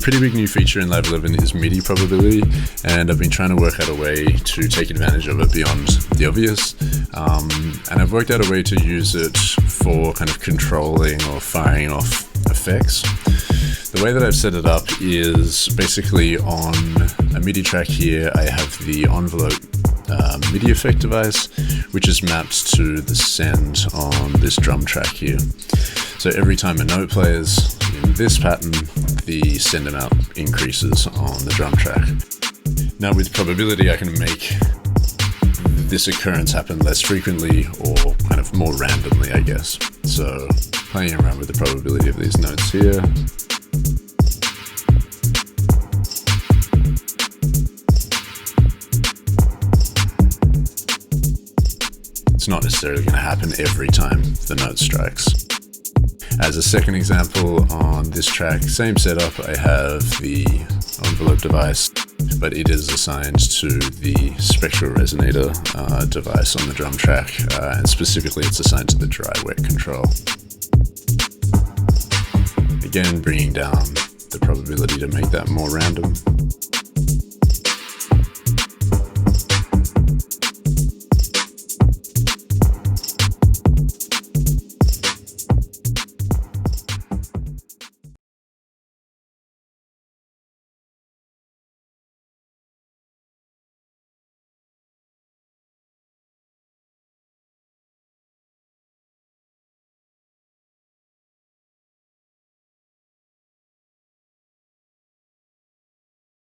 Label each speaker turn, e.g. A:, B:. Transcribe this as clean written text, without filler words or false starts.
A: pretty big new feature in Live 11 is MIDI probability, and I've been trying to work out a way to take advantage of it beyond the obvious. And I've worked out a way to use it for kind of controlling or firing off effects. The way that I've set it up is basically on a MIDI track here, I have the envelope MIDI effect device, which is mapped to the send on this drum track here. So every time a note plays in this pattern, the send amount increases on the drum track. Now with probability, I can make this occurrence happen less frequently or kind of more randomly, I guess. So playing around with the probability of these notes here. It's not necessarily going to happen every time the note strikes. As a second example, on this track, same setup, I have the envelope device, but it is assigned to the spectral resonator device on the drum track, and specifically it's assigned to the dry-wet control. Again, bringing down the probability to make that more random.